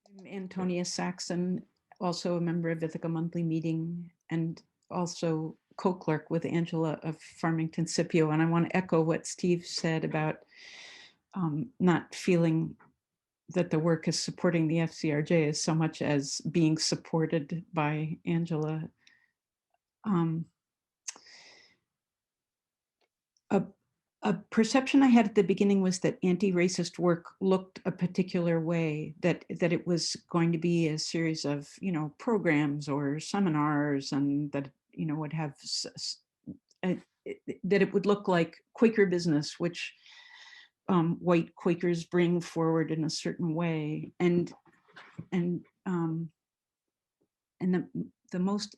I'm Antonia Saxon, also a member of Ithaca Monthly Meeting and also co-clerk with Angela of Farmington Scipio. And I want to echo what Steve said about not feeling that the work is supporting the FCRJ as so much as being supported by Angela. A perception I had at the beginning was that anti-racist work looked a particular way, that it was going to be a series of, programs or seminars, and that, would have, that it would look like Quaker business, which white Quakers bring forward in a certain way. And the most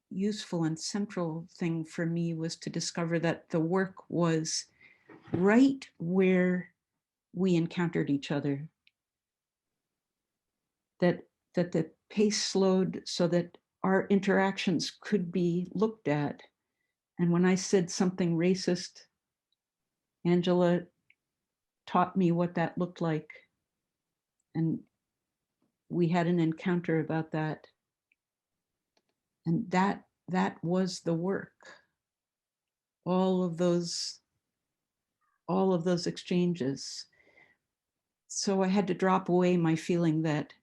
useful and central thing for me was to discover that the work was right where we encountered each other, that the pace slowed so that our interactions could be looked at. And when I said something racist, Angela taught me what that looked like, and we had an encounter about that. And that was the work. All of those exchanges. So I had to drop away my feeling that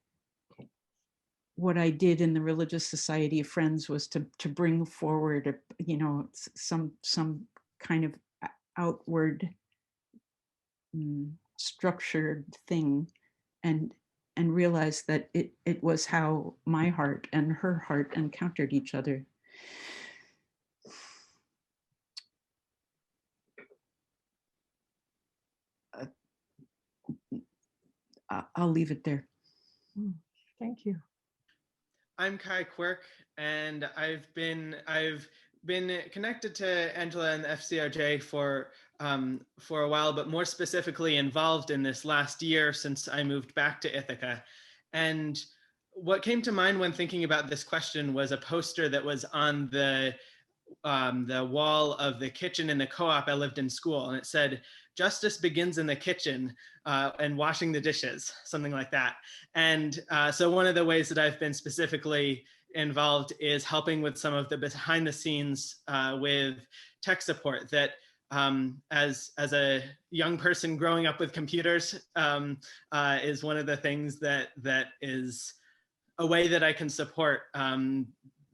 what I did in the Religious Society of Friends was to bring forward some kind of outward structured thing, and realize that it was how my heart and her heart encountered each other. I'll leave it there. Thank you. I'm Kai Quirk, and I've been connected to Angela and the FCRJ for a while, but more specifically involved in this last year since I moved back to Ithaca. And what came to mind when thinking about this question was a poster that was on the wall of the kitchen in the co-op I lived in school, and it said, "Justice begins in the kitchen and washing the dishes," something like that. And so one of the ways that I've been specifically involved is helping with some of the behind the scenes with tech support that as a young person growing up with computers is one of the things that is a way that I can support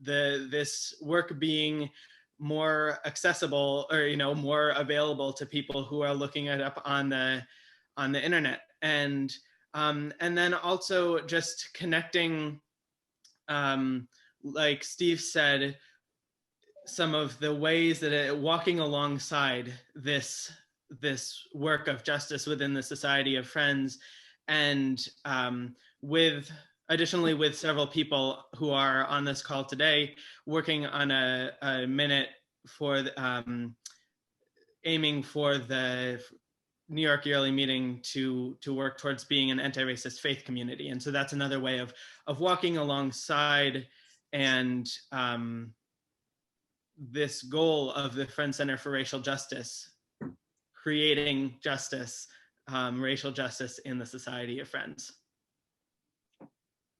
this work being more accessible, or more available to people who are looking it up on the internet, and then also just connecting, like Steve said, some of the ways that walking alongside this work of justice within the Society of Friends, and additionally with several people who are on this call today, working on a minute for aiming for the New York Yearly Meeting to work towards being an anti-racist faith community. And so that's another way of walking alongside and this goal of the Friends Center for Racial Justice, creating justice, racial justice in the Society of Friends.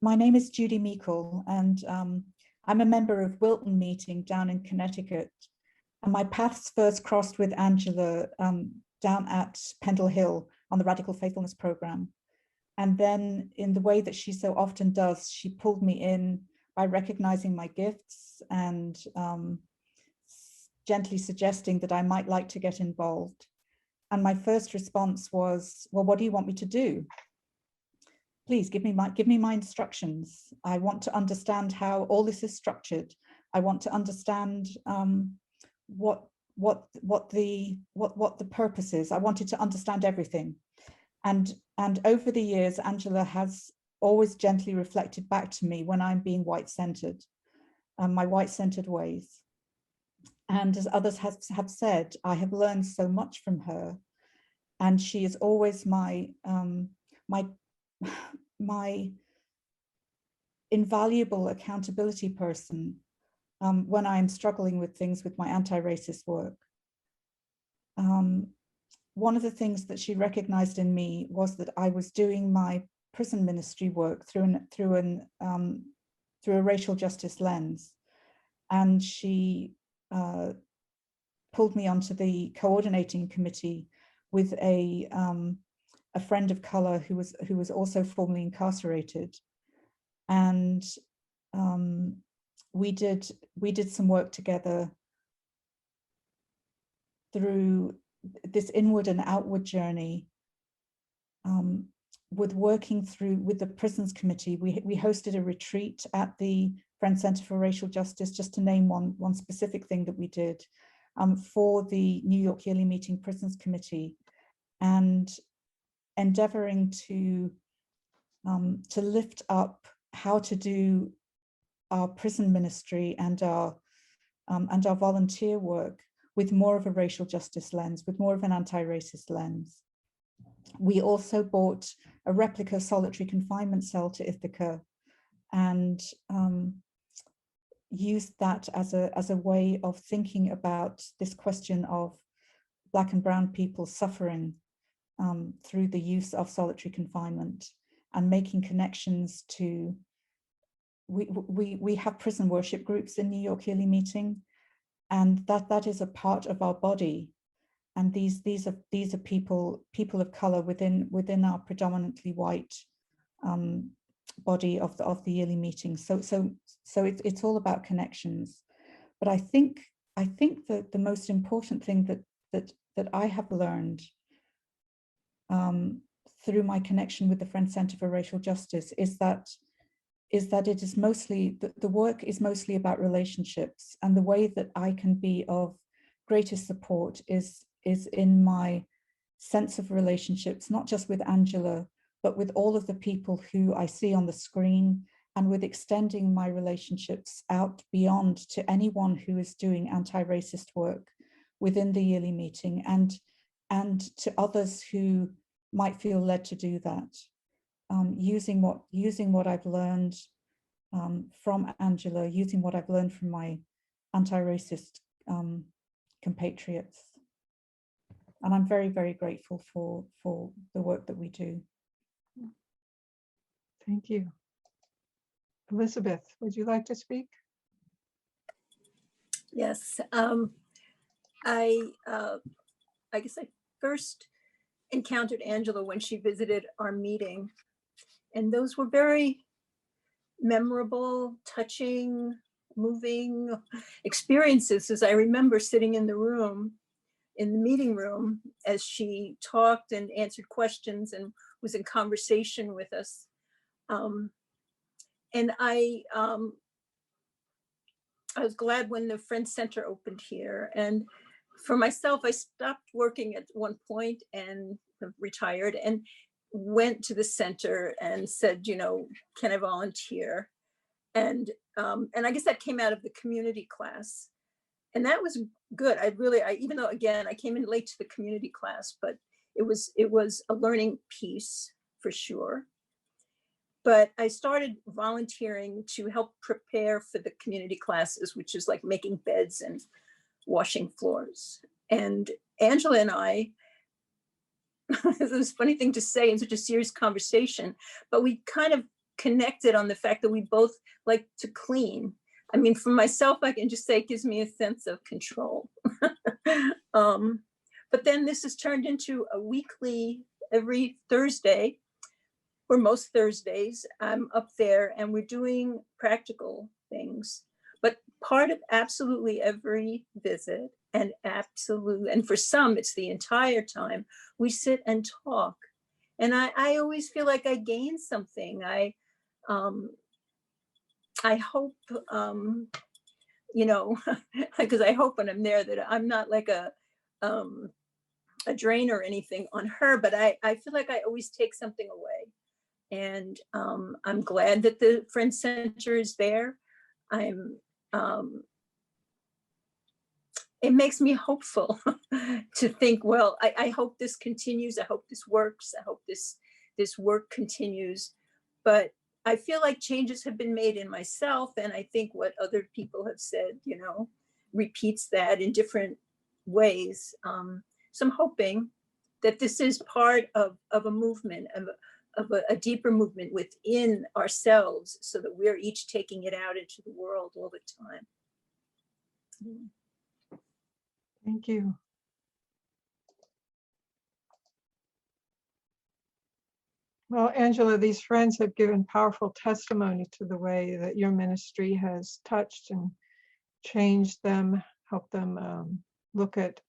My name is Judy Meikle, and I'm a member of Wilton Meeting down in Connecticut. And my paths first crossed with Angela down at Pendle Hill on the Radical Faithfulness Program. And then in the way that she so often does, she pulled me in by recognizing my gifts and gently suggesting that I might like to get involved. And my first response was, well, what do you want me to do? Please give me my instructions. I want to understand how all this is structured. I want to understand what the purpose is. I wanted to understand everything. And over the years, Angela has always gently reflected back to me when I'm being white-centered, my white-centered ways. And as others have said, I have learned so much from her, and she is always my invaluable accountability person when I'm struggling with things with my anti-racist work. One of the things that she recognized in me was that I was doing my prison ministry work through a racial justice lens, and she pulled me onto the coordinating committee with a friend of color who was also formerly incarcerated, and we did some work together through this inward and outward journey with the prisons committee. We hosted a retreat at the Friends Center for Racial Justice, just to name one specific thing that we did for the New York Yearly Meeting Prisons Committee, and endeavoring to lift up how to do our prison ministry and our volunteer work with more of a racial justice lens, with more of an anti-racist lens. We also bought a replica solitary confinement cell to Ithaca and used that as a way of thinking about this question of Black and brown people suffering through the use of solitary confinement, and making connections to, we have prison worship groups in New York Yearly Meeting, and that is a part of our body. And these are people of color within our predominantly white body of the yearly meeting. So it's all about connections. But I think that the most important thing that I have learned through my connection with the Friends Center for Racial Justice is that it is mostly, the work is mostly about relationships, and the way that I can be of greatest support is in my sense of relationships, not just with Angela, but with all of the people who I see on the screen, and with extending my relationships out beyond to anyone who is doing anti-racist work within the yearly meeting, and to others who might feel led to do that, using what I've learned from Angela, using what I've learned from my anti-racist compatriots. And I'm very, very grateful for the work that we do. Thank you. Elizabeth, would you like to speak? Yes, I guess I first encountered Angela when she visited our meeting, and those were very memorable, touching, moving experiences, as I remember sitting in the meeting room as she talked and answered questions and was in conversation with us. And I was glad when the Friends Center opened here. And for myself, I stopped working at one point and retired and went to the center and said, you know, can I volunteer? And I guess that came out of the community class. And that was good. Even though, again, I came in late to the community class, but it was a learning piece for sure. But I started volunteering to help prepare for the community classes, which is like making beds and washing floors. And Angela and I, it was a funny thing to say in such a serious conversation, but we kind of connected on the fact that we both like to clean. I mean, for myself, I can just say it gives me a sense of control. But then this has turned into a weekly, every Thursday, or most Thursdays, I'm up there and we're doing practical things. But part of absolutely every visit, and for some, it's the entire time, we sit and talk. And I always feel like I gain something. I hope, you know, because I hope when I'm there that I'm not like a drain or anything on her, but I feel like I always take something away. And I'm glad that the Friends Center is there. It makes me hopeful to think, well, I hope this continues. I hope this works. I hope this work continues. But I feel like changes have been made in myself. And I think what other people have said, you know, repeats that in different ways. So I'm hoping that this is part of a movement, of a deeper movement within ourselves, so that we're each taking it out into the world all the time. Thank you. Well, Angela, these friends have given powerful testimony to the way that your ministry has touched and changed them, helped them look at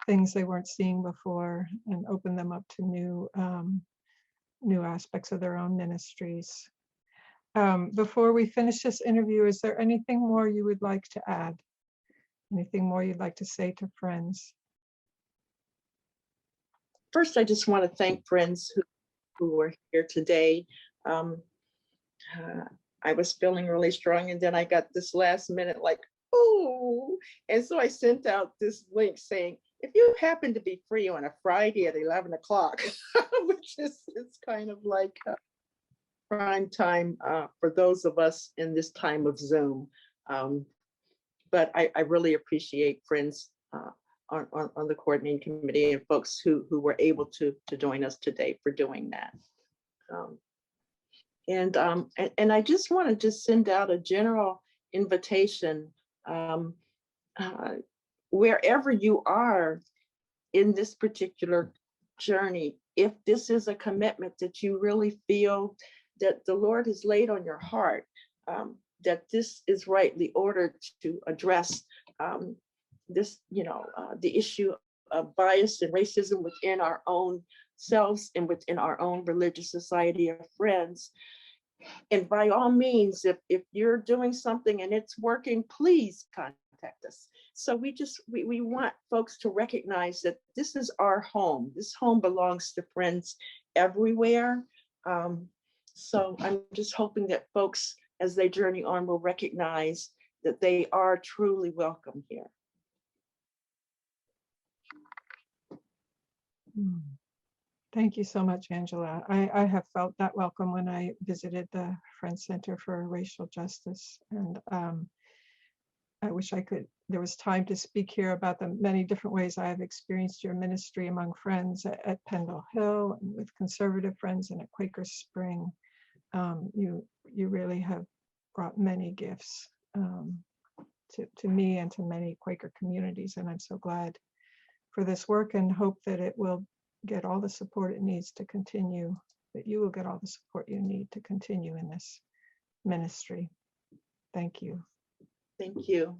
things they weren't seeing before, and open them up to new aspects of their own ministries. Before we finish this interview, is there anything more you would like to add? Anything more you'd like to say to friends? First, I just want to thank friends who are here today. I was feeling really strong, and then I got this last minute like, oh, and so I sent out this link saying, if you happen to be free on a Friday at 11 o'clock, which is kind of like prime time for those of us in this time of Zoom. But I really appreciate friends on the coordinating committee and folks who were able to join us today for doing that. And I just want to send out a general invitation, wherever you are in this particular journey, if this is a commitment that you really feel that the Lord has laid on your heart, that this is rightly ordered to address this, the issue of bias and racism within our own selves and within our own religious society of friends. And by all means, if you're doing something and it's working, please contact us. So we want folks to recognize that this is our home. This home belongs to friends everywhere. So I'm just hoping that folks, as they journey on, will recognize that they are truly welcome here. Thank you so much, Angela. I have felt that welcome when I visited the Friends Center for Racial Justice. And I wish there was time to speak here about the many different ways I have experienced your ministry among friends at Pendle Hill and with conservative friends and at Quaker Spring. You really have brought many gifts to me and to many Quaker communities. And I'm so glad for this work and hope that it will get all the support it needs to continue, that you will get all the support you need to continue in this ministry. Thank you. Thank you.